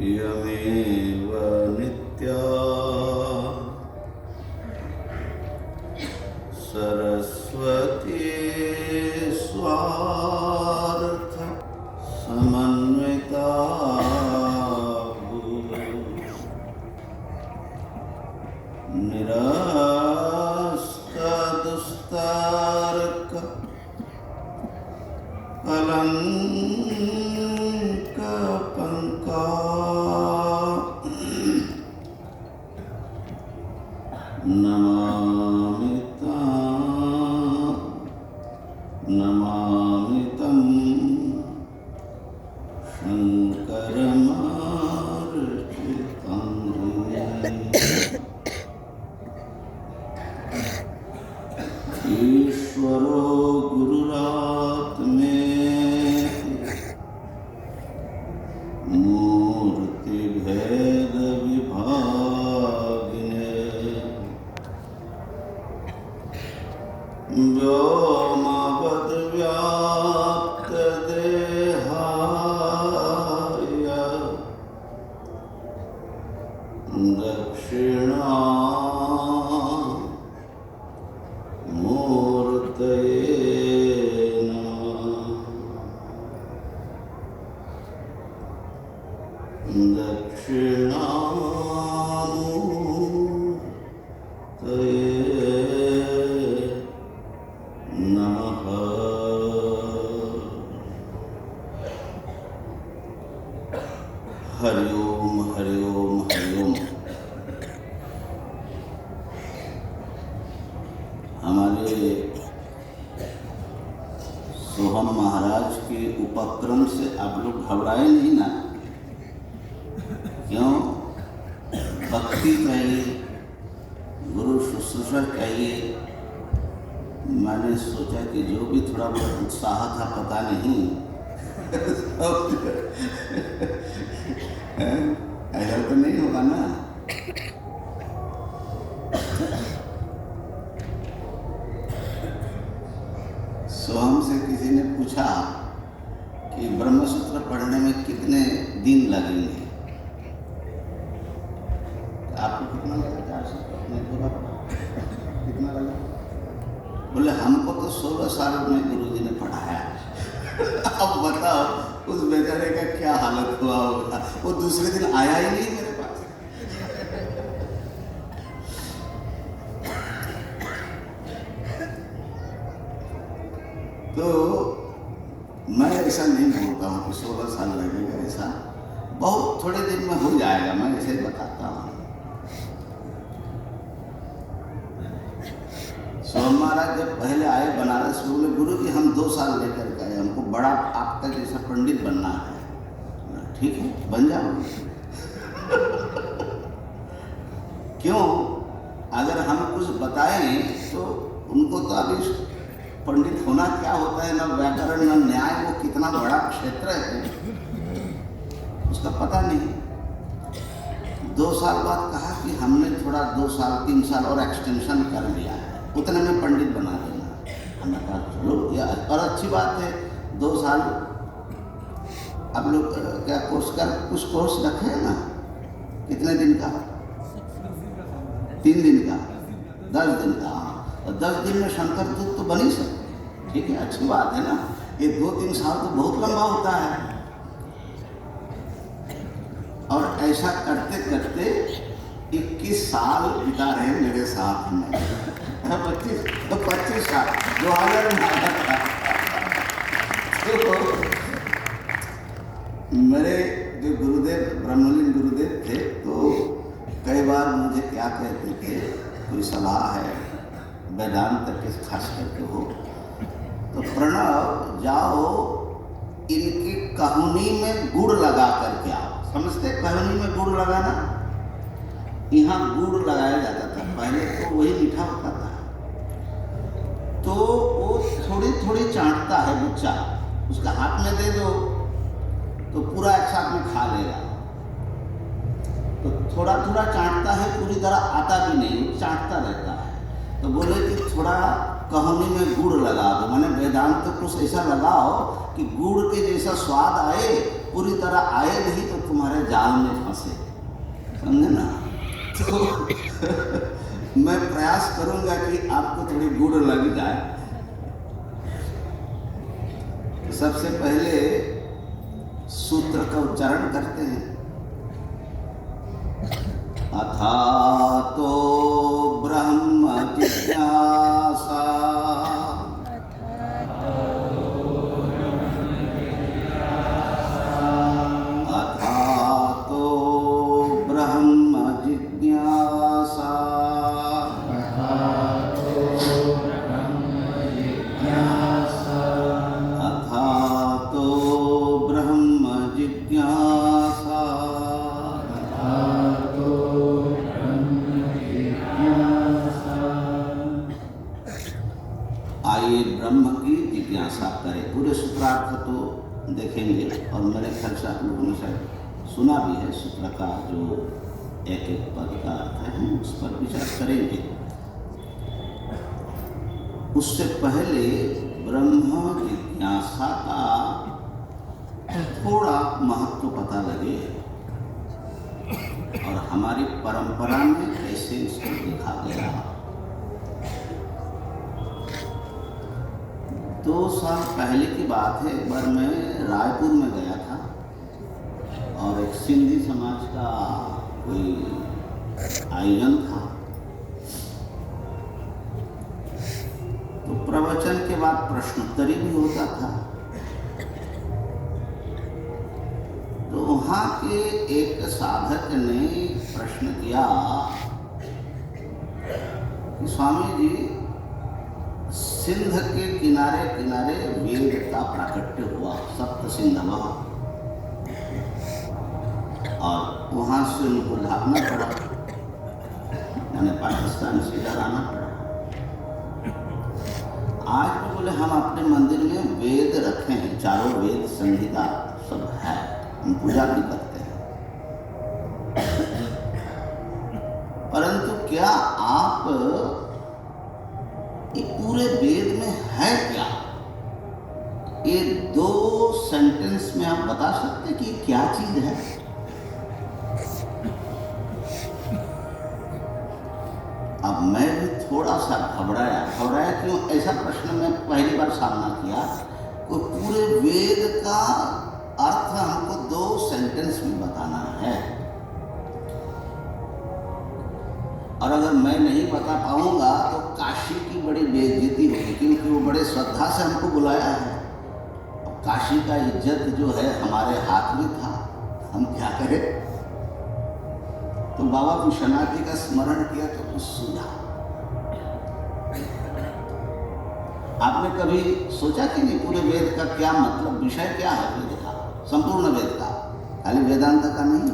यमेव नित्या सरस्वती स्वार्थ समन्विता निरस्तदुस्तारक कलंक पंका नमामि तं शङ्करमर्चितं ईश्वरो गुरुरात्मेति मूर्तिभेदविभागिने व्योमवद्व्याप्तदेहाय दक्षिणामूर्तये नमः। हरि ओम हरि ओम हरि ओम। हमारे सोहम महाराज के उपक्रम से आप लोग घबराए नहीं ना? क्यों? भक्ति चाहिए, गुरु शुश्रूषा चाहिए। मैंने सोचा कि जो भी थोड़ा बहुत उत्साह था, पता नहीं ऐसा तो नहीं होगा ना? स्वयं से किसी ने पूछा कि ब्रह्मसूत्र पढ़ने में कितने दिन लगेंगे? आपको कितना लगा? 400 कितना लगा? बोले हमको तो 16 साल में गुरुजी ने पढ़ाया। अब बताओ उस बेचारे का क्या हालत हुआ होगा। वो दूसरे दिन आया ही नहीं मेरे पास। तो मैं ऐसा नहीं बोलता हूँ कि 16 साल लगेगा, ऐसा बहुत थोड़े दिन में हो जाएगा, मैं ऐसे ही बताता हूँ। स्वामी महाराज जब पहले आए बनारस में, बोले गुरु जी हम 2 साल लेकर गए, हमको बड़ा आपका जैसा पंडित बनना है। ठीक है, बन जाओ। क्यों? अगर हम कुछ बताएं तो उनको तो अभी पंडित होना क्या होता है, न व्याकरण न न्याय, वो कितना बड़ा क्षेत्र है उसका पता नहीं। 2 साल बाद कहा कि हमने थोड़ा 2 साल 3 साल और एक्सटेंशन कर लिया है, उतने में पंडित बना देना। हमने कहा चलो यार, और अच्छी बात है, 2 साल आप लोग क्या कोर्स का कुछ कोर्स रखे हैं ना? कितने दिन का? 3 दिन का, 10 दिन का। हाँ, तो 10 दिन में शंकर दूत तो बन ही सकते। ठीक है, अच्छी बात है ना। ये 2-3 साल तो बहुत लंबा होता है। और ऐसा करते करते 21 साल बिता रहे मेरे साथ में। 25 साल 2000 में आया था। तो मेरे जो गुरुदेव ब्रह्मलीन गुरुदेव थे, तो कई बार मुझे क्या कहते थे, कोई सलाह है वेदांत के खास करके हो तो प्रणव जाओ इनकी कहानी में गुड़ लगा करके आओ। समझते कहानी में गुड़ लगाना? यहाँ गुड़ लगाया जाता था पहले, तो वही मीठा होता था। तो वो थोड़ी थोड़ी चाटता है बच्चा, उसका हाथ में दे दो तो पूरा एक साथ में खा लेगा। तो थोड़ा थोड़ा चाटता है, पूरी तरह आता भी नहीं, चाटता रहता है। तो बोले कि थोड़ा कहानी में गुड़ लगा दो, माने वेदांत तो कुछ ऐसा लगाओ कि गुड़ के जैसा स्वाद आए, पूरी तरह आए नहीं तो तुम्हारे जाल में फंसे। समझे ना? तो मैं प्रयास करूंगा कि आपको थोड़ी गुड़ लग जाए। तो सबसे पहले सूत्र का उच्चारण करते हैं। अथातो ब्रह्म जिज्ञासा अथातो ब्रह्म जिज्ञासा अथातो ब्रह्म जिज्ञासा आइए ब्रह्म की जिज्ञासा करें। पूरे सूत्रार्थ तो देखेंगे और मेरे ख्याल से आप लोगों ने शायद सुना भी है सूत्र का जो एक एक पद का अर्थ है, उस पर विचार करेंगे। उससे पहले ब्रह्म जिज्ञासा का थोड़ा महत्व पता लगे और हमारी परंपरा में कैसे इसको देखा गया। 2 साल पहले की बात है, एक बार मैं रायपुर में गया था और एक सिंधी समाज का कोई आयोजन था। तो प्रवचन के बाद प्रश्नोत्तरी भी होता था। तो वहाँ के एक साधक ने प्रश्न किया कि स्वामी जी, सिंध के किनारे किनारे वेद का प्राकट्य हुआ, सप्त सिंधव, और वहाँ से उनको भागना पड़ा, मैंने पाकिस्तान से इधर आना पड़ा। आज भी बोले हम अपने मंदिर में वेद रखे हैं, चारों वेद संहिता सब है, हम पूजा भी करते हैं। परंतु क्या आप ये पूरे वेद में है क्या? ये 2 सेंटेंस में आप बता सकते कि क्या चीज है? अब मैं भी थोड़ा सा घबराया क्यों? ऐसा प्रश्न मैं पहली बार सामना किया। कोई पूरे वेद का अर्थ हमको 2 सेंटेंस में बताना है, और अगर मैं नहीं बता पाऊंगा तो काशी की बड़ी बेइज्जती होगी, क्योंकि वो बड़े श्रद्धा से हमको बुलाया है। और काशी का इज्जत जो है हमारे हाथ में था, हम क्या करें? तो बाबा विश्वनाथ जी का स्मरण किया तो कुछ सूझा। आपने कभी सोचा कि नहीं पूरे वेद का क्या मतलब, विषय क्या है वेद का, संपूर्ण वेद का, खाली वेदांत का नहीं?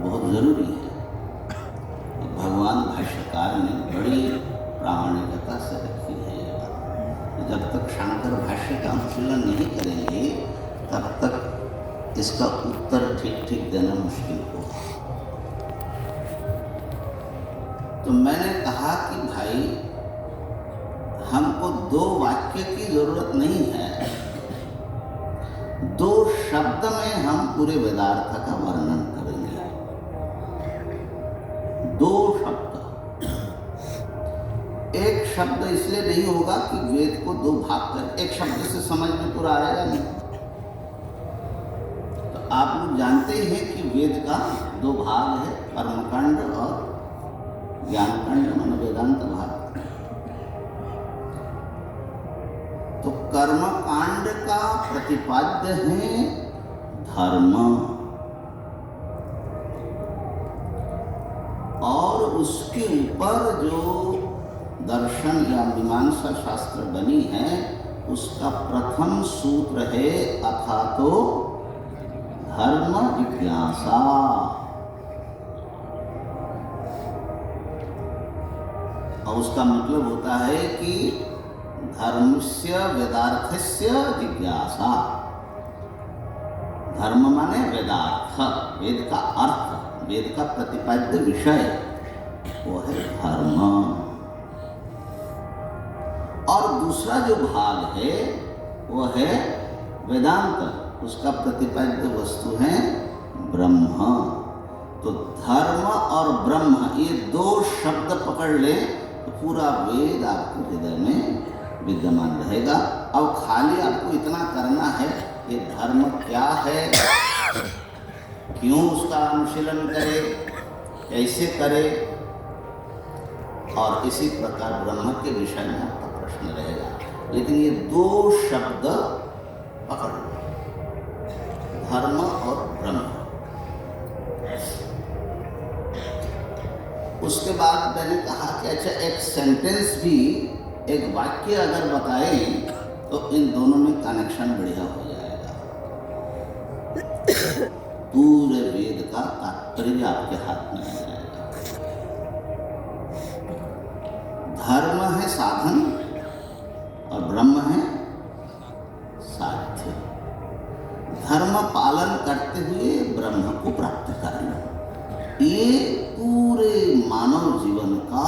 बहुत जरूरी है। भगवान भाष्यकार ने बड़ी प्रामाणिकता से रखी है ये बात। जब तक शंकर भाष्य का अनुशीलन नहीं करेंगे तब तक इसका उत्तर ठीक ठीक देना मुश्किल होगा। तो मैंने कहा कि भाई हमको 2 वाक्य की जरूरत नहीं है, दो शब्द में हम पूरे वेदार्थ का वर्णन करेंगे। दो शब्द। एक शब्द इसलिए नहीं होगा कि वेद को दो भाग कर, एक शब्द से समझ में पूरा आएगा नहीं। तो आप लोग जानते ही हैं कि वेद का दो भाग है, कर्मकांड और ज्ञानकांड, माने वेदांत भाग। तो कर्मकांड का प्रतिपाद्य है धर्म, और उसके ऊपर जो दर्शन या मीमांसा शास्त्र बनी है उसका प्रथम सूत्र है अथातो धर्म जिज्ञासा। और उसका मतलब होता है कि धर्मस्य वेदार्थस्य जिज्ञासा। धर्म माने वेदार्थ, वेद का अर्थ, वेद का प्रतिपाद्य विषय, वो है धर्म। और दूसरा जो भाग है वो है वेदांत, उसका प्रतिपाद्य वस्तु है ब्रह्म। तो धर्म और ब्रह्म ये दो शब्द पकड़ ले तो पूरा वेद आपके हृदय में विद्यमान रहेगा। अब खाली आपको इतना करना है कि धर्म क्या है, क्यों उसका अनुशीलन करे, कैसे करे, और इसी प्रकार ब्रह्म के विषय में आपका प्रश्न रहेगा। लेकिन ये दो शब्द पकड़ लो, धर्म और ब्रह्म। उसके बाद मैंने कहा कि अच्छा एक सेंटेंस भी, एक वाक्य अगर बताएं तो इन दोनों में कनेक्शन बढ़िया हो जाएगा। पूरे वेद का तात्पर्य आपके हाथ में आ जाएगा। धर्म है साधन और ब्रह्म है साध्य। धर्म पालन करते हुए ब्रह्म को प्राप्त करना, ये पूरे मानव जीवन का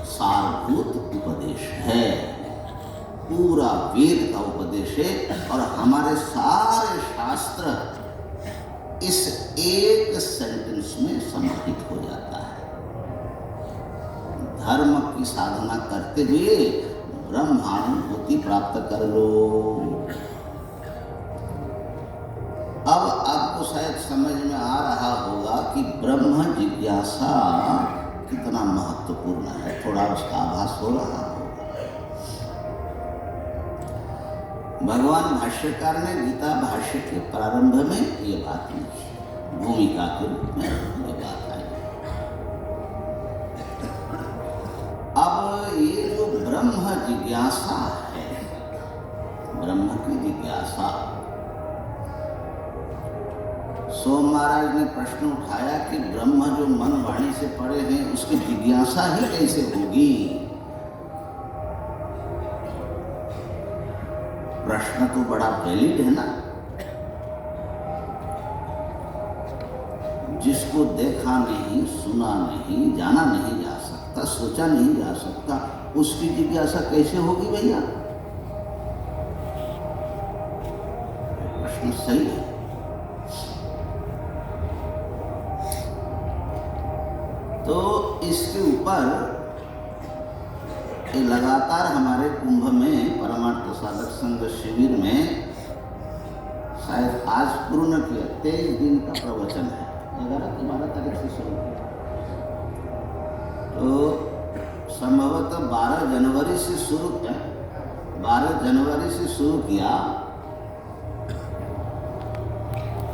सारभूत उपदेश है, पूरा वेद का उपदेश है। और हमारे सारे शास्त्र इस एक सेंटेंस में समाहित हो जाता है। धर्म की साधना करते हुए ब्रह्मानुभूति प्राप्त कर लो। अब आपको शायद समझ में आ रहा होगा कि ब्रह्म जिज्ञासा कितना महत्वपूर्ण है, थोड़ा उसका आभास हो रहा होगा। भगवान भाष्यकार ने गीता भाष्य के प्रारंभ में ये बात लिखी, भूमिका के रूप में ये बात आई। अब ये जो ब्रह्म जिज्ञासा है, ब्रह्म की जिज्ञासा, सोम महाराज ने प्रश्न उठाया कि ब्रह्म जो मन वाणी से पड़े हैं उसकी जिज्ञासा ही कैसे होगी। प्रश्न तो बड़ा वैलिड है ना। जिसको देखा नहीं, सुना नहीं, जाना नहीं जा सकता, सोचा नहीं जा सकता, उसकी जिज्ञासा कैसे होगी भैया? प्रश्न सही है। तो इसके ऊपर लगातार हमारे कुंभ में परमार्थ साधक संघ शिविर में शायद आज पूर्ण किया 23 दिन का प्रवचन है, 11 की 12 तारीख से शुरू किया। तो संभवतः 12 जनवरी से शुरू किया, 12 जनवरी से शुरू किया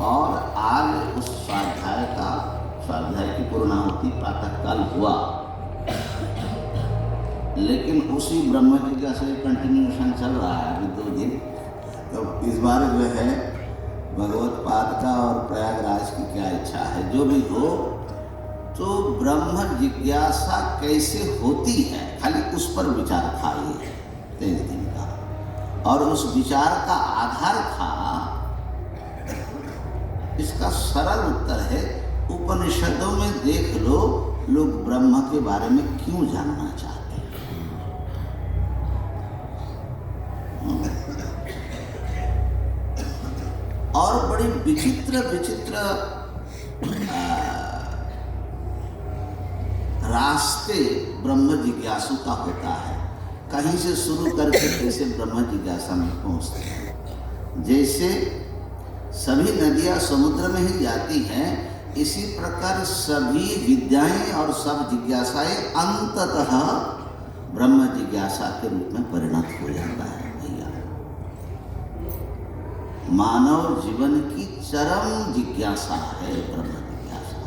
और आज उस स्वाध्याय की पूर्णाहुति प्रातःकाल हुआ। लेकिन उसी ब्रह्म जिज्ञासा से कंटिन्यूएशन चल रहा है अभी 2 दिन। तो इस बार जो है भगवत पाद का और प्रयागराज की क्या इच्छा है, जो भी हो, तो ब्रह्म जिज्ञासा कैसे होती है, खाली उस पर विचार था ये 23 दिन का। और उस विचार का आधार था, इसका सरल उत्तर है, उपनिषदों में देख लो लोग ब्रह्म के बारे में क्यों जानना चाहते हैं। और बड़ी विचित्र विचित्र रास्ते ब्रह्म जिज्ञासु का होता है। कहीं से शुरू करके कैसे ब्रह्म जिज्ञासा में पहुंचते हैं। जैसे सभी नदियां समुद्र में ही जाती हैं, इसी प्रकार सभी विद्याएं और सब जिज्ञासाएं अंततः ब्रह्म जिज्ञासा के रूप में परिणत हो जाता है। भैया, मानव जीवन की चरम जिज्ञासा है ब्रह्म जिज्ञासा।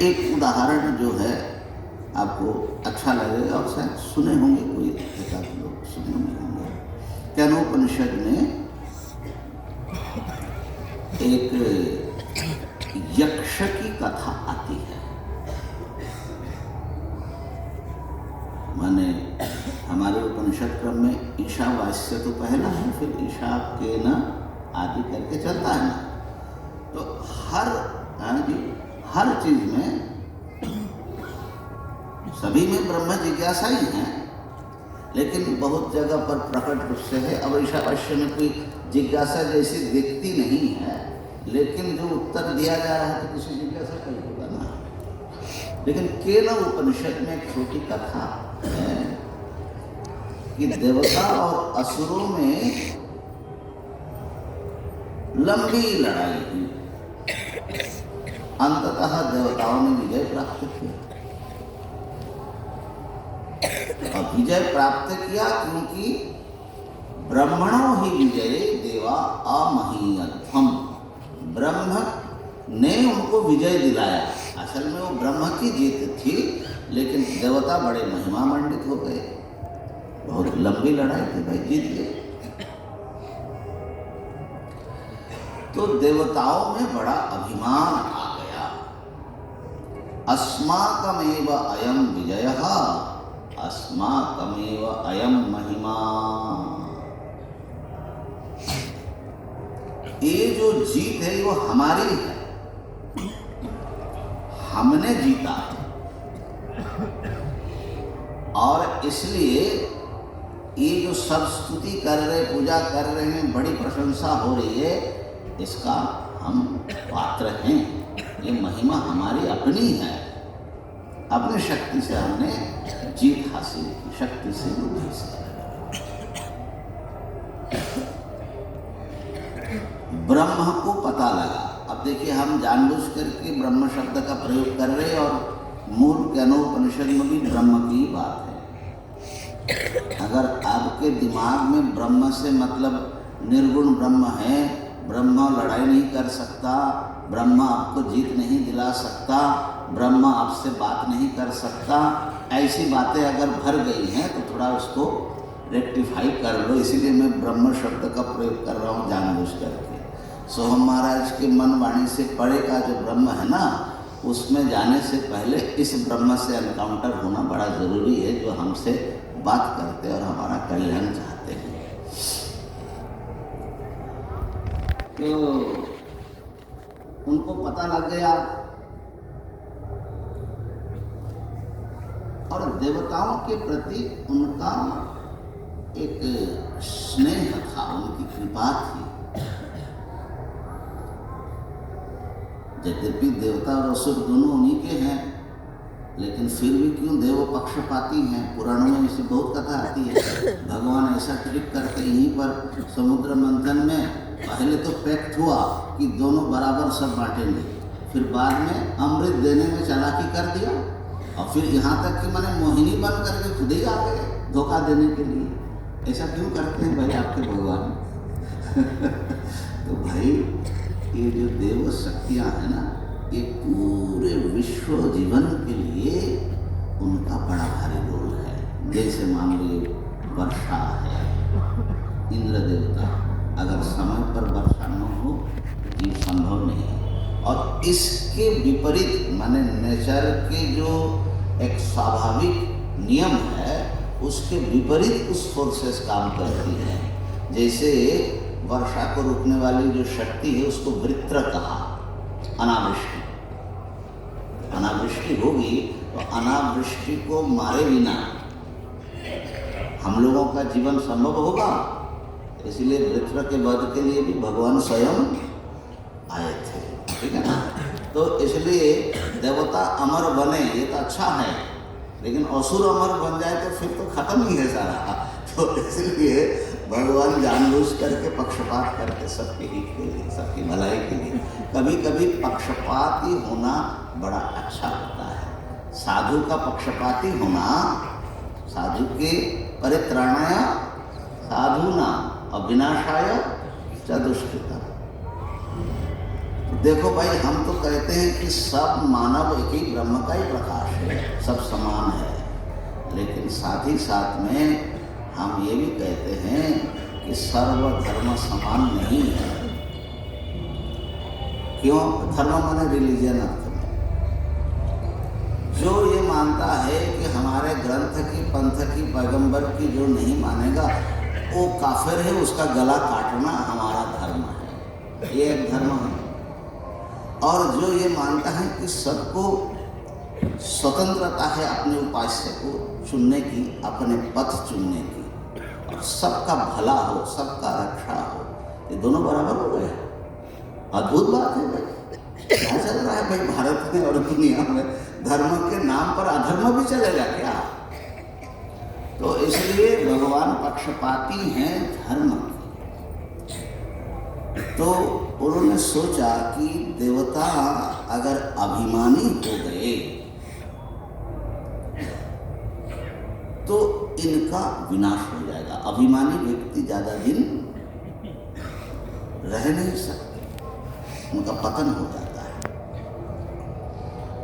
एक उदाहरण जो है आपको अच्छा लगेगा और शायद सुने होंगे, कोई एकाध लोग सुने होंगे। केनोपनिषद में एक यक्ष की कथा आती है। माने हमारे उपनिषद क्रम में ईशावास्य तो पहला है, फिर ईशा के न आदि करके चलता है ना। तो हर चीज में सभी में ब्रह्म जिज्ञासा ही है, लेकिन बहुत जगह पर प्रकट रूप से है। अब ईशावास्य में कोई जिज्ञासा जैसी दिखती नहीं है, लेकिन जो उत्तर दिया जा रहा है तो किसी जिज्ञासा का ही होगा ना। लेकिन केन उपनिषद में एक छोटी कथा है कि देवता और असुरों में लंबी लड़ाई हुई। अंततः देवताओं ने विजय प्राप्त किया। और विजय प्राप्त किया क्योंकि ब्रह्मणों ही विजय देवा अमहीयत्वम, ब्रह्म ने उनको विजय दिलाया। असल में वो ब्रह्म की जीत थी, लेकिन देवता बड़े महिमा मंडित हो गए। बहुत लंबी लड़ाई थी भाई, जीत गए। तो देवताओं में बड़ा अभिमान आ गया। अस्माकमेव अयम विजयः, अस्माकमेव अयम महिमा। ये जो जीत है वो हमारी है, हमने जीता है। और इसलिए ये जो सब स्तुति कर रहे, पूजा कर रहे हैं, बड़ी प्रशंसा हो रही है, इसका हम पात्र हैं। ये महिमा हमारी अपनी है, अपनी शक्ति से हमने जीत हासिल की, शक्ति से, बुद्धि से। ब्रह्म को पता लगा। अब देखिए, हम जानबूझ करके ब्रह्म शब्द का प्रयोग कर रहे हैं और मूल केनोपनिषद में भी ब्रह्म की बात है। अगर आपके दिमाग में ब्रह्म से मतलब निर्गुण ब्रह्म है, ब्रह्म लड़ाई नहीं कर सकता, ब्रह्म आपको जीत नहीं दिला सकता, ब्रह्म आपसे बात नहीं कर सकता, ऐसी बातें अगर भर गई हैं तो थोड़ा उसको रेक्टिफाई कर लो। इसीलिए मैं ब्रह्म शब्द का प्रयोग कर रहा हूँ जानबूझ करके। सोहम महाराज के मन वाणी से परे का जो ब्रह्म है ना, उसमें जाने से पहले इस ब्रह्म से एनकाउंटर होना बड़ा ज़रूरी है, जो हमसे बात करते और हमारा कल्याण चाहते हैं। तो उनको पता लग गया और देवताओं के प्रति उनका एक स्नेह था, उनकी कृपा थी। यद्यपि देवता और असुर दोनों उन्हीं के हैं, लेकिन फिर भी क्यों देव पक्षपाती हैं। पुराणों में इसे बहुत कथा आती है। भगवान ऐसा ट्रिक करके यहीं पर समुद्र मंथन में पहले तो पैक्ट हुआ कि दोनों बराबर सब बांटेंगे, फिर बाद में अमृत देने में चालाकी कर दिया, और फिर यहाँ तक कि मैंने मोहिनी बन करके खुद ही आ गए धोखा देने के लिए। ऐसा क्यों करते हैं भाई आपके भगवान? तो भाई ये जो देव शक्तियाँ हैं ना, ये पूरे विश्व जीवन के लिए उनका बड़ा भारी रोल है। जैसे मान लीजिए वर्षा है, इंद्र देवता, अगर समय पर वर्षा न हो ये संभव नहीं है। और इसके विपरीत माने नेचर के जो एक स्वाभाविक नियम है, उसके विपरीत कुछ फोर्सेस काम करती हैं। जैसे वर्षा को रोकने वाली जो शक्ति है उसको वृत्र कहा। अनावृष्टि, अनावृष्टि होगी तो अनावृष्टि को मारे बिना हम लोगों का जीवन संभव होगा? इसलिए वृत्र के वध के लिए भी भगवान स्वयं आए थे, ठीक है ना। तो इसलिए देवता अमर बने ये तो अच्छा है, लेकिन असुर अमर बन जाए तो फिर तो खत्म ही है सारा। तो इसलिए भगवान जानबूझ करके पक्षपात करके सबके हित के लिए, सबकी भलाई के लिए कभी कभी पक्षपाती होना बड़ा अच्छा होता है। साधु का पक्षपाती होना, साधु के परित्राणाय साधूनां अविनाशाय च दुष्कृताम्। देखो भाई, हम तो कहते हैं कि सब मानव एक ही ब्रह्म का ही प्रकाश है, सब समान है, लेकिन साथ ही साथ में हम ये भी कहते हैं कि सर्वधर्म समान नहीं है। क्यों? धर्म माने रिलीजन अर्थ में। जो ये मानता है कि हमारे ग्रंथ की, पंथ की, पैगंबर की जो नहीं मानेगा वो काफिर है, उसका गला काटना हमारा धर्म है, ये एक धर्म है। और जो ये मानता है कि सबको स्वतंत्रता है अपने उपास्य को चुनने की, अपने पथ चुनने की, और सबका भला हो, सबका रक्षा हो, ये दोनों बराबर हो गए। अद्भुत बात है भाई, क्या चल रहा है भाई भारत में और दुनिया में? धर्म के नाम पर अधर्म भी चलेगा क्या? तो इसलिए भगवान पक्षपाती हैं धर्म की। तो उन्होंने सोचा कि देवता अगर अभिमानी हो गए तो इनका विनाश हो जाएगा। अभिमानी व्यक्ति ज्यादा दिन रह नहीं सकते, उनका पतन हो जाता है।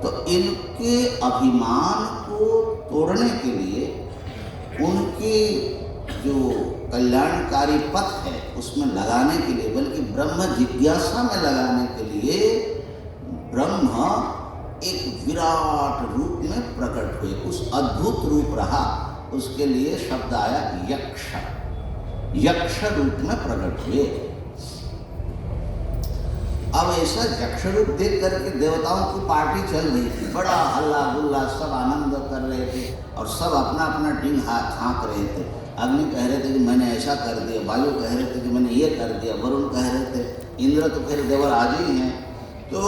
तो इनके अभिमान को तोड़ने के लिए, उनके जो कल्याणकारी पथ है उसमें लगाने के लिए, बल्कि ब्रह्म जिज्ञासा में लगाने के लिए ब्रह्म एक विराट रूप में प्रकट हुए। उस अद्भुत रूप रहा, उसके लिए शब्द आया यक्ष। यक्ष रूप में प्रकट हुए। अब ऐसा यक्ष रूप देख करके देवताओं की पार्टी चल रही थी, बड़ा हल्ला गुल्ला, सब आनंद कर रहे थे और सब अपना अपना डिंग हाँक रहे थे। अग्नि कह रहे थे कि मैंने ऐसा कर दिया, वायु कह रहे थे कि मैंने ये कर दिया, वरुण कह रहे थे, इंद्र तो फिर देवराज ही हैं। तो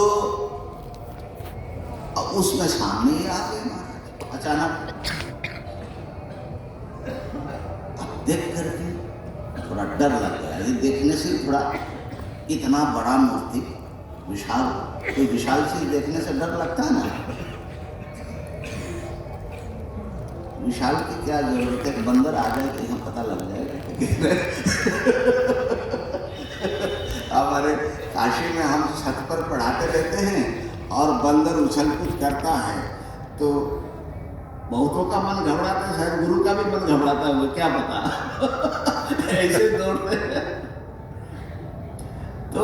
उसमें सामने ही आ गए महाराज अचानक। अब देख करके थोड़ा डर लग गया। ये देखने से थोड़ा, इतना बड़ा मूर्ति, विशाल, कोई विशाल चीज देखने से डर लगता है ना। विशाल की क्या जरूरत है? बंदर आ जाए तो यहाँ पता लग जाएगा। हमारे काशी में हम छत पर पढ़ाते रहते हैं और बंदर उछल कूद करता है, तो बहुतों का मन घबराता है, शायद गुरु का भी मन घबराता है, क्या पता। ऐसे दौड़ते हैं। तो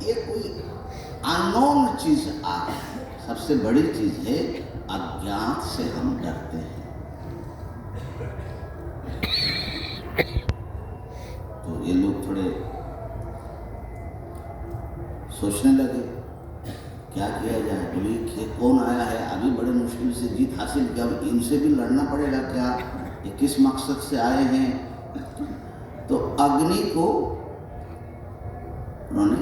ये कोई अननोन चीज आ रही है। सबसे बड़ी चीज है अज्ञात से हम डरते हैं। तो ये लोग थोड़े सोचने लगे क्या किया जाए। बोले कि कौन आया है, अभी बड़े मुश्किल से जीत हासिल किया, इनसे भी लड़ना पड़ेगा क्या? ये किस मकसद से आए हैं? तो अग्नि को उन्होंने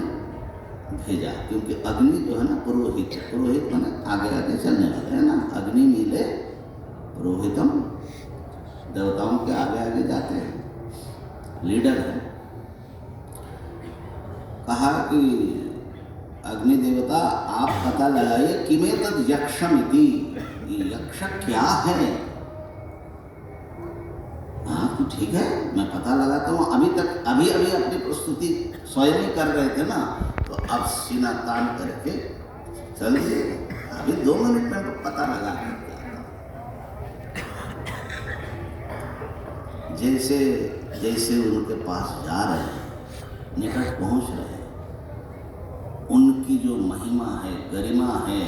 भेजा, क्योंकि अग्नि जो है ना पुरोहित, पुरोहित माने आगे आगे चलने वाले है ना। अग्नि नीले पुरोहितम, देवताओं के आगे आगे जाते हैं, लीडर है। कहा कि अग्नि देवता आप पता लगाइए किमे तद यक्षमिति, यक्ष क्या है? हाँ तो ठीक है, मैं पता लगाता हूँ। अभी तक अभी अपनी प्रस्तुति स्वयं ही कर रहे थे ना, तो अब सीना तान करके चल दिए। अभी 2 मिनट में पता लगा करके जैसे जैसे उनके पास जा रहे हैं, निकट पहुंच रहे हैं, उनकी जो महिमा है, गरिमा है,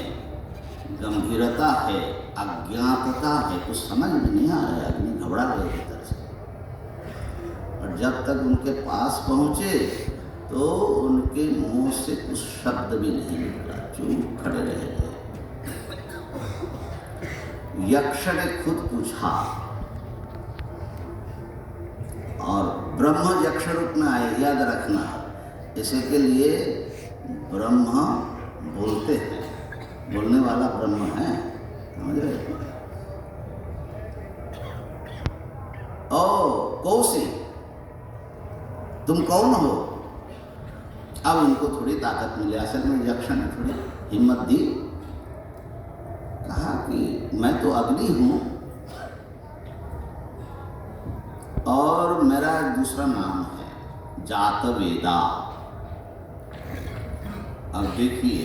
गंभीरता है, अज्ञातता है, कुछ समझ में नहीं आ रहा है। आदमी घबरा गए भीतर से। और जब तक उनके पास पहुंचे तो उनके मुंह से कुछ शब्द भी नहीं निकला, चुप खड़े रह गए। यक्ष ने खुद पूछा और ब्रह्म यक्ष रूप में आए, याद रखना। इसी के लिए ब्रह्म बोलते हैं, बोलने वाला ब्रह्म है, समझ रहे? ओ कौशी, तुम कौन हो? अब उनको थोड़ी ताकत मिली। असल में यक्ष ने थोड़ी हिम्मत दी, कहा कि मैं तो अग्नि हूं और मेरा दूसरा नाम है जातवेदा। अब देखिए,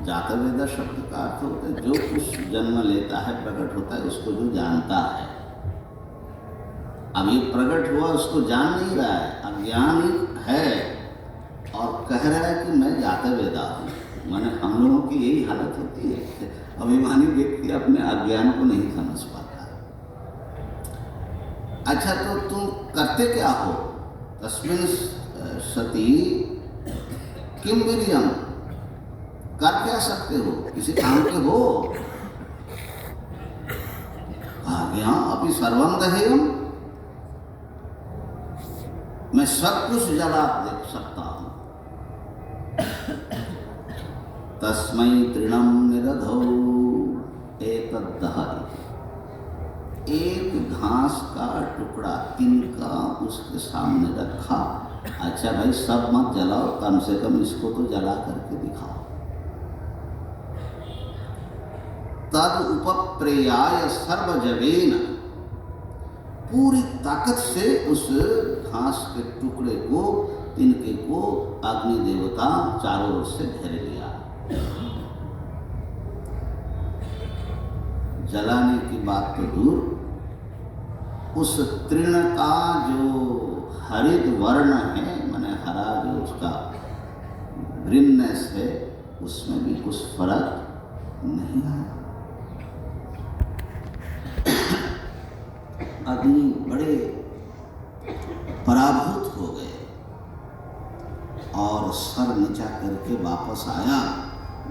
जातवेदा शब्द का अर्थ होता है जो कुछ जन्म लेता है, प्रकट होता है, उसको जो जानता है। अब ये प्रकट हुआ, उसको जान नहीं रहा है, अज्ञानी है और कह रहा है कि मैं जातवेदा हूँ। माने हम लोगों की यही हालत होती है, अभिमानी व्यक्ति अपने अज्ञान को नहीं समझ पाता। अच्छा, तो तुम करते क्या हो? तस्मिन् सति किम वीर्यम, कर क्या सकते हो? किसी काम के हो? आज्ञा अपि सर्वं दहेयम्, मैं सब कुछ जला देख सकता हूं। तस्मै तृणं निरधौ एतद्दहति, एक घास का टुकड़ा तिनका उसके सामने रखा। अच्छा भाई, सब मत जलाओ, कम से कम इसको तो जला करके दिखाओ। तद उपप्रेयाय सर्वजवेन, पूरी ताकत से उस घास के टुकड़े को, तिनके को अग्नि देवता चारों ओर से घेर लिया। जलाने की बात तो दूर, उस तृण का जो हरित वर्ण है, माने हरा जो उसका ग्रीननेस है, उसमें भी कुछ फर्क नहीं आया। अग्नि बड़े पराभूत हो गए और सर नीचा करके वापस आया।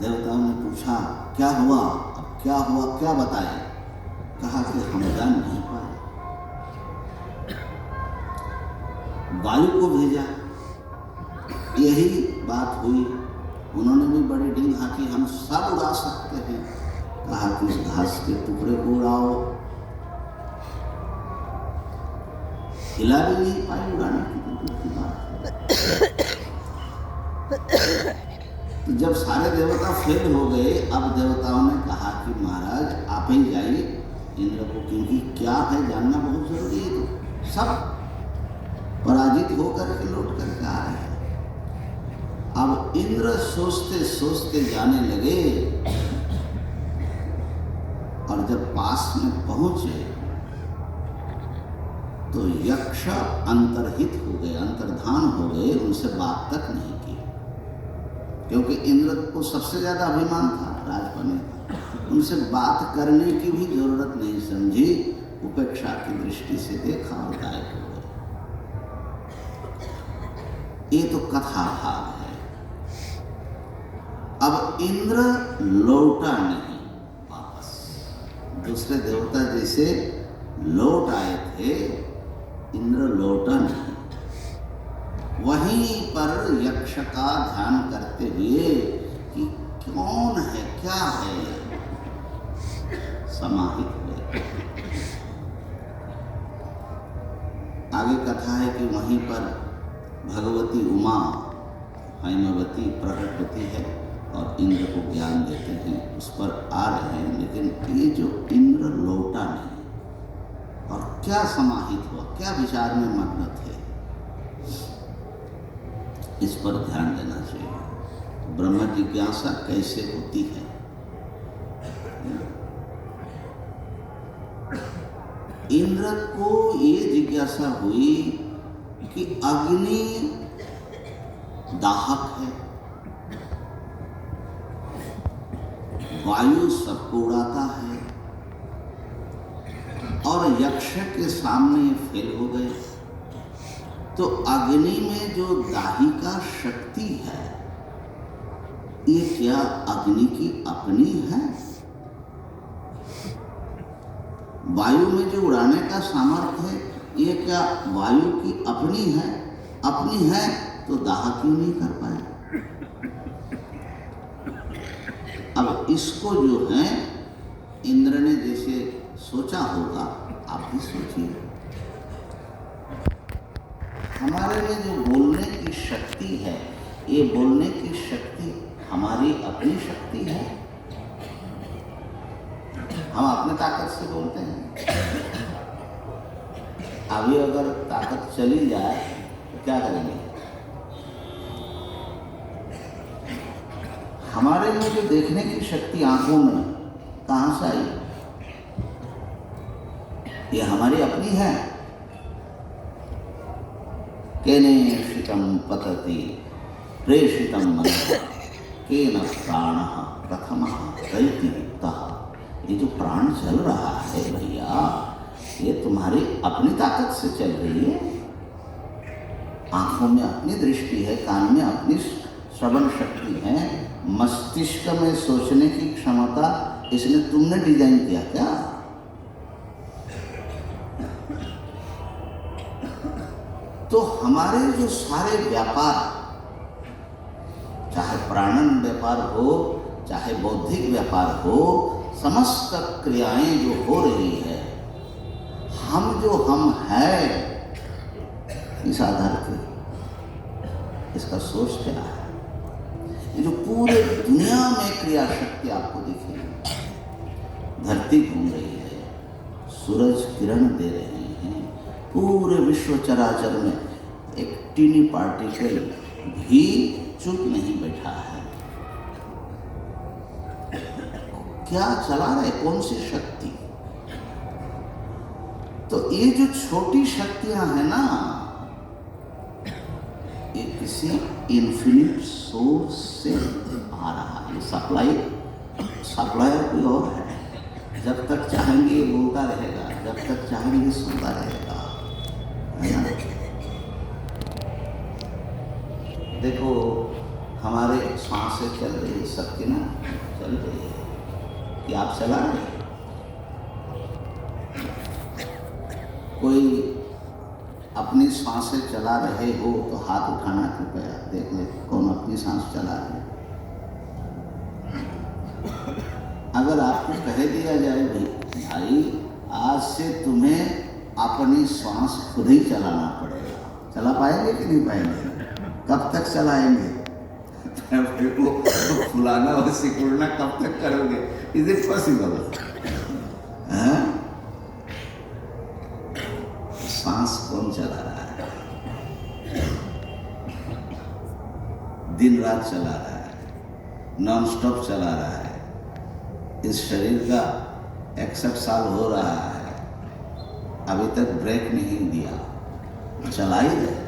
देवताओं ने पूछा क्या हुआ, अब क्या हुआ, क्या बताए? कहा कि हम जान नहीं पाए। वायु को भेजा, यही बात हुई। उन्होंने भी बड़ी डील हाकी, हम सब उड़ा सकते हैं। कहा कि इस घास के टुकड़े को उड़ाओ, हिला भी नहीं पाई, उड़ाने की बात। तो जब सारे देवता फेल हो गए, अब देवताओं ने कहा कि महाराज आप ही जाइए इंद्र को, क्योंकि क्या है जानना बहुत जरूरी है। तो सब पराजित होकर के लौट कर के आ रहे हैं। अब इंद्र सोचते सोचते जाने लगे और जब पास में पहुंचे तो यक्ष अंतर्हित हो गए, अंतर्धान हो गए, उनसे बात तक नहीं की, क्योंकि इंद्र को सबसे ज्यादा अभिमान था, राजपने था। उनसे बात करने की भी जरूरत नहीं समझी, उपेक्षा की दृष्टि से देखा और गायब हो गए। ये तो कथा भाग है। अब इंद्र लौटा नहीं वापस, दूसरे देवता जैसे लौट आए थे, इंद्र लौटा नहीं। वहीं पर यक्ष का ध्यान करते हुए कि कौन है, क्या है, समाहित हुए। आगे कथा है कि वहीं पर भगवती उमा हैमवती प्रकट होती है और इंद्र को ज्ञान देते हैं, उस पर आ रहे हैं। लेकिन ये जो इंद्र लौटा नहीं और क्या समाहित हुआ, क्या विचार में मग्न थे, इस पर ध्यान देना चाहिए। ब्रह्म जिज्ञासा कैसे होती है? इंद्र को ये जिज्ञासा हुई कि अग्नि दाहक है, वायु सबको उड़ाता है और यक्ष के सामने फेल हो गए। तो अग्नि में जो दाहिका शक्ति है, ये क्या अग्नि की अपनी है? वायु में जो उड़ाने का सामर्थ्य है, ये क्या वायु की अपनी है? अपनी है तो दाह क्यों नहीं कर पाए? अब इसको जो है इंद्र ने जैसे सोचा होगा, आप भी सोचिए। हमारे में जो बोलने की शक्ति है, ये बोलने की शक्ति हमारी अपनी शक्ति है। हम अपने ताकत से बोलते हैं। अभी अगर ताकत चली जाए तो क्या करेंगे? हमारे में जो देखने की शक्ति आंखों में कहां से आई? ये हमारी अपनी है। केनेषितं पतति प्रेषितं मनः केन प्राणः प्रथमः चलति युक्तः। ये जो प्राण चल रहा है भैया, ये तुम्हारी अपनी ताकत से चल रही है। आंखों में अपनी दृष्टि है, कान में अपनी श्रवण शक्ति है, मस्तिष्क में सोचने की क्षमता इसने तुमने डिजाइन किया क्या? तो हमारे जो सारे व्यापार, चाहे प्राणन व्यापार हो, चाहे बौद्धिक व्यापार हो, समस्त क्रियाएं जो हो रही है, हम जो हम है इस आधार पे, इसका सोच क्या है? ये जो पूरे दुनिया में क्रिया शक्ति आपको दिखेगी, धरती घूम रही है, सूरज किरण दे रहे हैं, पूरे विश्व चराचर में एक टीनी पार्टिकल भी चुप नहीं बैठा है। क्या चला रहा है? कौन सी शक्ति? तो ये जो छोटी शक्तियां हैं ना, ये किसी इन्फिनिट सोर्स से आ रहा है। सप्लायर कोई और है। जब तक चाहेंगे ये बोलता रहेगा, जब तक चाहेंगे सुनता रहेगा, है ना? देखो हमारे सांसें चल रही है, सबकी ना चल रही है कि आप चला रहे हैं। कोई अपनी सांसें चला रहे हो तो हाथ उठाना कृपया, देख ले कौन अपनी सांस चला रहे। अगर आपको कह दिया जाए भाई आज से तुम्हें अपनी सांस खुद ही चलाना पड़ेगा, चला पाएंगे कि नहीं पाएंगे? कब तक चलाएंगे? तो फुलाना और सिकुड़ना कब तक करोगे? Is it possible? सांस कौन चला रहा है? दिन रात चला रहा है, नॉन स्टॉप चला रहा है। इस शरीर का 61 साल हो रहा है, अभी तक ब्रेक नहीं दिया, चला ही रहे।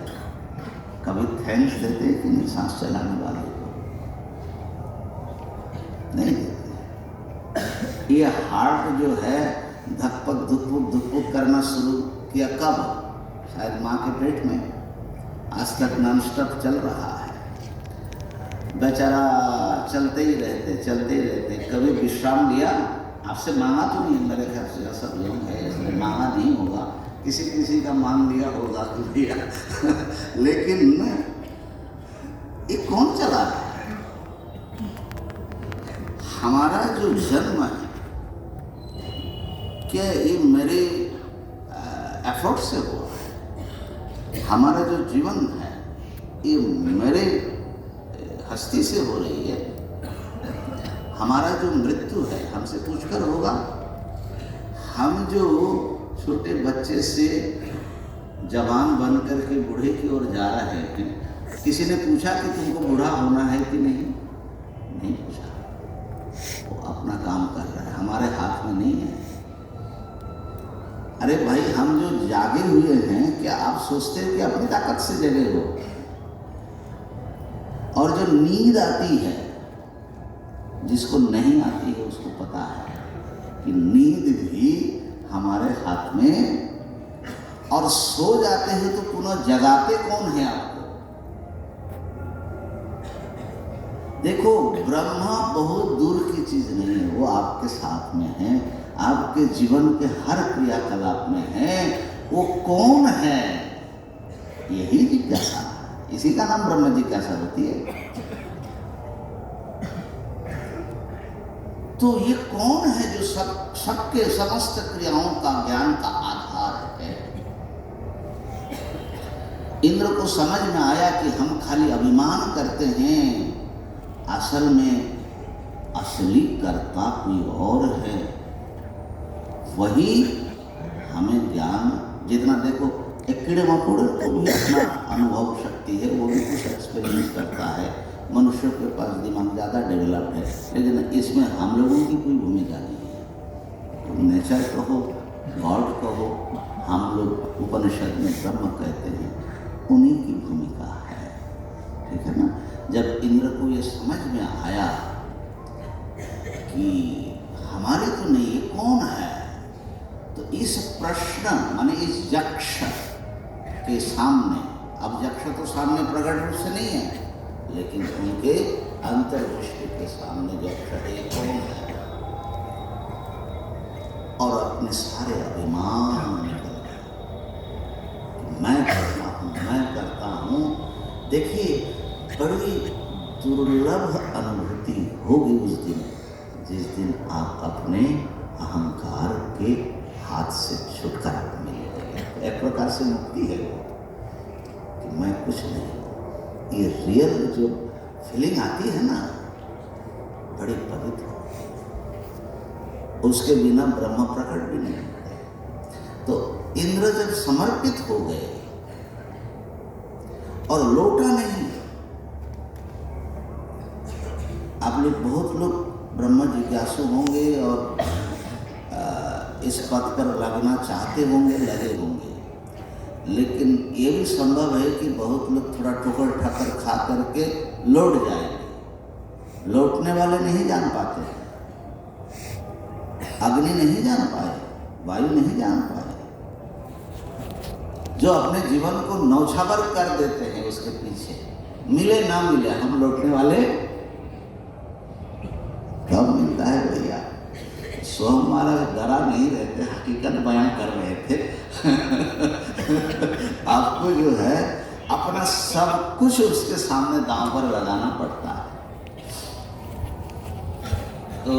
कभी थैंक्स देते कि नहीं सांस चलाने वाले को? नहीं देते। ये हार्ट जो है धकपक धुकपुक धुकपुक करना शुरू किया कब? शायद माँ के पेट में। आज तक नॉन स्टॉप चल रहा है, बेचारा चलते ही रहते। कभी विश्राम लिया? आपसे मांगा तो नहीं, मेरे ख्याल से सब लोग है इसलिए मांगा नहीं होगा, किसी का मांग लिया होगा तो लिया। लेकिन ये कौन चला रहा है? हमारा जो जन्म है, क्या ये मेरे एफर्ट से हुआ है? हमारा जो जीवन है ये मेरे हस्ती से हो रही है। हमारा जो मृत्यु है हमसे पूछकर होगा। हम जो छोटे बच्चे से जवान बन कर के बूढ़े की ओर जा रहे हैं, किसी ने पूछा कि तुमको बूढ़ा होना है कि नहीं? नहीं पूछा। वो अपना काम कर रहा है, हमारे हाथ में नहीं है। अरे भाई, हम जो जागे हुए हैं, क्या आप सोचते हो कि अपनी ताकत से जगे हो? और जो नींद आती है, जिसको नहीं आती है उसको पता है कि नींद भी हमारे हाथ में, और सो जाते हैं तो पुनः जगाते कौन है आपको? देखो, ब्रह्मा बहुत दूर की चीज नहीं है, वो आपके साथ में है, आपके जीवन के हर क्रियाकलाप में है। वो कौन है, यही जिज्ञासा, इसी का नाम ब्रह्म जिज्ञासा होती है। तो ये कौन है जो सबके समस्त क्रियाओं का ज्ञान का आधार है। इंद्र को समझ में आया कि हम खाली अभिमान करते हैं, असल में असली कर्ता कोई और है। वही हमें ज्ञान, जितना देखो एक कीड़े मकोड़े को भी अपना अनुभव शक्ति है, वो भी कुछ एक्सपीरियंस करता है। मनुष्यों के पास दिमाग ज़्यादा डेवलप्ड है, लेकिन इसमें हम लोगों की कोई भूमिका नहीं है। तो नेचर कहो, गॉड कहो, हम लोग उपनिषद में ब्रह्म कहते हैं, उन्हीं की भूमिका है। ठीक है ना। जब इंद्र को ये समझ में आया कि हमारे तो नहीं, ये कौन है, तो इस प्रश्न माने इस यक्ष के सामने, अब यक्ष तो सामने प्रकट रूप से नहीं है, लेकिन उनके अंतर्दृष्टि के सामने यक्ष है कौन है, और अपने सारे अभिमान निकल गए, मैं करता हूँ। देखिए बड़ी दुर्लभ अनुभूति होगी उस दिन, जिस दिन आप अपने अहंकार के हाथ से छुटकारा मिलेगा। एक प्रकार से मुक्ति है वो, कि मैं कुछ नहीं हूँ। ये रियल जो फीलिंग आती है ना, बड़ी पवित्र, उसके बिना ब्रह्म प्रकट भी नहीं होते। तो इंद्र जब समर्पित हो गए और लौटा नहीं, आप लोग बहुत लोग ब्रह्म जिज्ञासु होंगे और इस पथ पर लगना चाहते होंगे, लगे होंगे, लेकिन ये भी संभव है कि बहुत लोग थोड़ा ठोकर ठाकर खा करके लौट जाएंगे। लौटने वाले नहीं जान पाते, अग्नि नहीं जान पाए, वायु नहीं जान पाए। जो अपने जीवन को नौछावर कर देते हैं उसके पीछे, मिले ना मिले, हम लौटने वाले कब मिलता है भैया। सो हमारा डरा नहीं रहते, हकीकत बयान कर रहे थे। आपको जो है अपना सब कुछ उसके सामने दांव पर लगाना पड़ता है। तो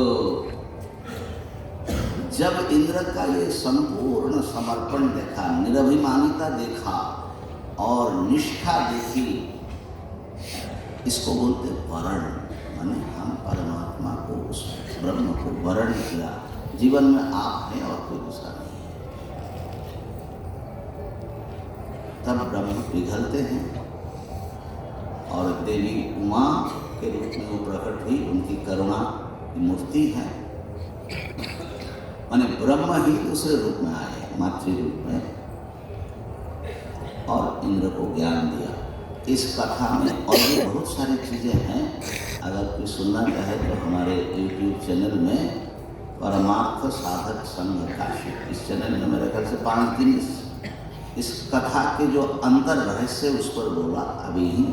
जब इंद्र का ये संपूर्ण समर्पण देखा, निरभिमानिता देखा और निष्ठा देखी, इसको बोलते वरण, माने हम परमात्मा को, उस ब्रह्म को वरण किया। जीवन में आप हैं और कोई दूसरा नहीं है। तब ब्रह्म पिघलते हैं और देवी उमा के रूप में वो प्रकट हुई, उनकी करुणा की मूर्ति है। माने ब्रह्म ही दूसरे रूप में आए, मातृ रूप में, और इंद्र को ज्ञान दिया। इस कथा में और भी बहुत सारी चीज़ें हैं। अगर कोई सुनना चाहे तो हमारे YouTube चैनल में परमार्थ साधक संघ काशी, इस चैनल में मेरे ख्याल से 5 दिन इस कथा के जो अंतर रहस्य उस पर बोला, अभी ही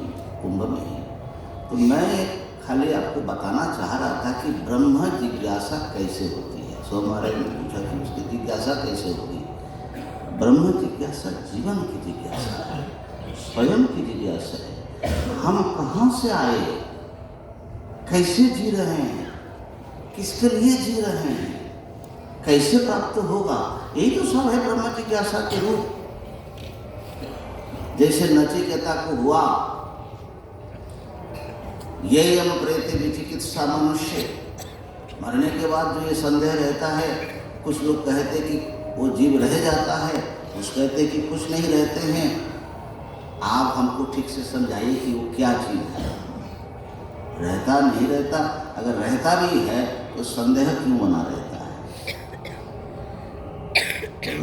कुंभ में ही। तो मैं खाली आपको बताना चाह रहा था कि ब्रह्म जिज्ञासा कैसे होती है। सो महाराज ने पूछा कि उसकी जिज्ञासा कैसे होगी। ब्रह्म जिज्ञासा जीवन की जिज्ञासा है, स्वयं की जिज्ञासा है। हम कहाँ से आए, कैसे जी रहे हैं, किसके लिए जी रहे हैं, कैसे प्राप्त होगा, यही तो सब है ब्रह्म जिज्ञासा के रूप। जैसे नचिकेता को हुआ, ये यम प्रेते विचिकित्सा मनुष्य, मरने के बाद जो ये संदेह रहता है, कुछ लोग कहते कि वो जीव रह जाता है, कुछ कहते कि कुछ नहीं रहते हैं। आप हमको ठीक से समझाइए कि वो क्या चीज है, रहता नहीं रहता, अगर रहता भी है तो संदेह क्यों बना रहता है।